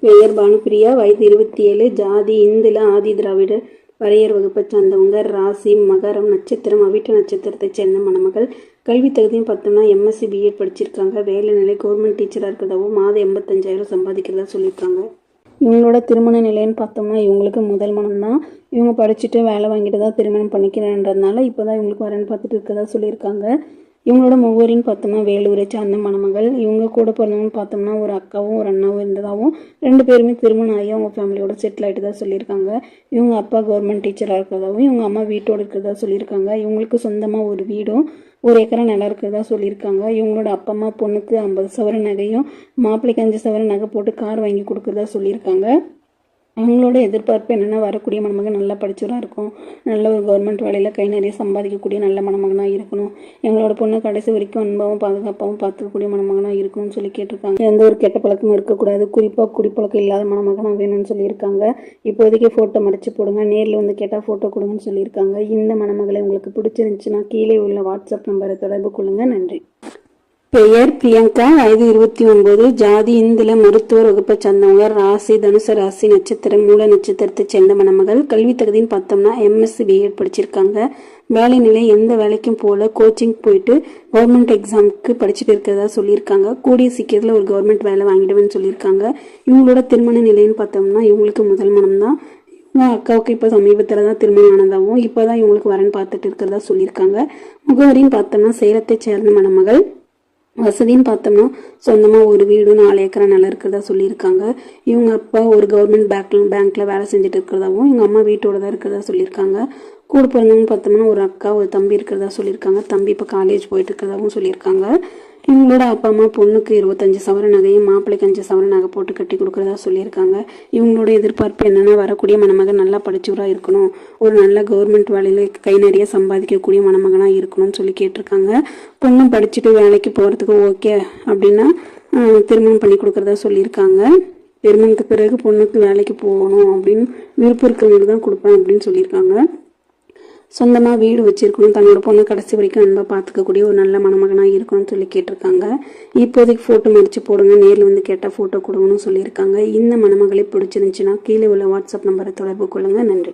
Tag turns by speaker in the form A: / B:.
A: பெயர் பானுப்பிரியா, வயது 27, ஜாதி இந்துல, ஆதி திராவிட வரையர் வகுப்பை சார்ந்தவங்க, ராசி மகரம் நட்சத்திரம், அவிட்ட நட்சத்திரத்தை சேர்ந்த மணமகள். கல்வி தகுதியும் பார்த்தோம்னா எம்எஸ்சி பிஎட் படிச்சிருக்காங்க. வேலை நிலை கவர்மெண்ட் டீச்சராக இருக்கிறதாவும் மாதம் 85,000 சம்பாதிக்கிறதா சொல்லியிருக்காங்க. இவங்களோட திருமண நிலைன்னு பார்த்தோம்னா இவங்களுக்கு முதல் மனம் தான். இவங்க படிச்சுட்டு வேலை வாங்கிட்டு தான் திருமணம் பண்ணிக்கிறேன்றதுனால இப்போ தான் இவங்களுக்கு வரேன்னு பார்த்துட்டு இருக்கிறதா சொல்லியிருக்காங்க. இவங்களோட முகவரின்னு பார்த்தோம்னா வேலூரை சார்ந்த மணமகள். இவங்க கூட பிறந்தவங்கன்னு பார்த்தோம்னா ஒரு அக்காவும் ஒரு அண்ணாவும் இருந்ததாகவும் 2 பேருமே திருமணம் ஆகி அவங்க ஃபேமிலியோட செட்டில் ஆகிட்டு தான் சொல்லியிருக்காங்க. இவங்க அப்பா கவர்மெண்ட் டீச்சராக இருக்கிறதாவும் இவங்க அம்மா வீட்டோடு இருக்கிறதா சொல்லியிருக்காங்க. இவங்களுக்கு சொந்தமாக ஒரு வீடும் 1 ஏக்கரா நிலம் இருக்கிறதா சொல்லியிருக்காங்க. இவங்களோட அப்பா அம்மா பொண்ணுக்கு 50 சவரன் நகையும் மாப்பிள்ளைக்கு 5 சவரன் நகை போட்டு கார் வாங்கி கொடுக்குறதா சொல்லியிருக்காங்க. அவங்களோட எதிர்பார்ப்பு என்னென்னா வரக்கூடிய மணமகன் நல்லா படிச்சவராக இருக்கும், நல்ல ஒரு கவர்மெண்ட் வேலையில் கை நிறைய சம்பாதிக்கக்கூடிய நல்ல மணமகனாக இருக்கணும், எங்களோட பொண்ணு கடைசி வரைக்கும் அன்பாகவும் பாதுகாப்பாகவும் பார்த்துக்கக்கூடிய மணமகனாக இருக்கணும்னு சொல்லி கேட்டிருக்காங்க. எந்த ஒரு கெட்ட பழக்கமும் இருக்கக்கூடாது, குறிப்பாக குடிப்பழக்கம் இல்லாத மணமகனாக வேணும்னு சொல்லியிருக்காங்க. இப்போதைக்கு ஃபோட்டோ மறைச்சு போடுங்க, நேரில் வந்து கேட்டால் ஃபோட்டோ கொடுங்கன்னு சொல்லியிருக்காங்க. இந்த மணமகளை உங்களுக்கு பிடிச்சிருந்துச்சுன்னா கீழே உள்ள வாட்ஸ்அப் நம்பரை தொடர்பு கொள்ளுங்கள். நன்றி. பெயர் பிரியங்கா, வயது 29, ஜாதி இந்துல, மருத்துவர் வகுப்பை சார்ந்தவங்க, ராசி தனுசு ராசி நட்சத்திரம், மூல நட்சத்திரத்தை சேர்ந்த மணமகள். கல்வி தகுதின்னு பார்த்தோம்னா எம்எஸ்சி பிஎட் படிச்சிருக்காங்க. வேலை நிலை எந்த வேலைக்கும் போல கோச்சிங் போயிட்டு கவர்மெண்ட் எக்ஸாமுக்கு படிச்சுட்டு இருக்கிறதா சொல்லியிருக்காங்க. கூடிய சீக்கிரத்தில் ஒரு கவர்மெண்ட் வேலை வாங்கிடுவேன்னு சொல்லியிருக்காங்க. இவங்களோட திருமண நிலைன்னு பார்த்தோம்னா இவங்களுக்கு முதல் மனம் தான். இவங்க அக்காவுக்கு இப்போ சமீபத்தில் தான் திருமணம் ஆனதாகவும் இப்போ தான் இவங்களுக்கு வரேன்னு பார்த்துட்டு இருக்கிறதா சொல்லியிருக்காங்க. முகவரின்னு பார்த்தோம்னா சேலத்தை சேர்ந்த மணமகள். வசதின்னு பார்த்தோம்னா சொந்தமாக ஒரு வீடு 4 ஏக்கரா நிலம் இருக்கிறதா சொல்லியிருக்காங்க. இவங்க அப்பா ஒரு கவர்மெண்ட் பேங்க்ல வேலை செஞ்சுட்டு இருக்கிறதாவும் இவங்க அம்மா வீட்டோட தான் இருக்கிறதா சொல்லியிருக்காங்க. கூட பிறந்தவங்க பார்த்தோம்னா ஒரு அக்கா ஒரு தம்பி இருக்கிறதா சொல்லியிருக்காங்க. தம்பி இப்போ காலேஜ் போயிட்டு இருக்கிறதாவும் சொல்லியிருக்காங்க. இவங்களோட அப்பா அம்மா பொண்ணுக்கு 25 சவரன் நகையும் மாப்பிள்ளைக்கு 5 சவரன் நகை போட்டு கட்டி கொடுக்குறதா சொல்லியிருக்காங்க. இவங்களோட எதிர்பார்ப்பு என்னென்னா வரக்கூடிய மணமகன் நல்லா படிச்சவராக இருக்கணும், ஒரு நல்ல கவர்மெண்ட் வேலையில் கை நிறைய சம்பாதிக்கக்கூடிய மணமகனாக இருக்கணும்னு சொல்லி கேட்டிருக்காங்க. பொண்ணும் படிச்சுட்டு வேலைக்கு போகிறதுக்கு ஓகே அப்படின்னா திருமணம் பண்ணி கொடுக்குறதா சொல்லியிருக்காங்க. திருமணத்துக்கு பிறகு பொண்ணுக்கு வேலைக்கு போகணும் அப்படின்னு விருப்பம் இருக்கிறவங்களுக்கு தான் கொடுப்பேன் அப்படின்னு சொல்லியிருக்காங்க. சொந்தமாக வீடு வச்சிருக்கணும், தன்னோட பொண்ணு கடைசி வரைக்கும் அன்பாக பார்த்துக்கக்கூடிய ஒரு நல்ல மணமகனாக இருக்கணும்னு சொல்லி கேட்டிருக்காங்க. இப்போதைக்கு ஃபோட்டோ மடிச்சு போடுங்க, நேரில் வந்து கேட்டால் ஃபோட்டோ கொடுங்கன்னு சொல்லியிருக்காங்க. இந்த மணமகளை பிடிச்சிருந்துச்சுன்னா கீழே உள்ள வாட்ஸ்அப் நம்பரை தொடர்பு கொள்ளுங்கள். நன்றி.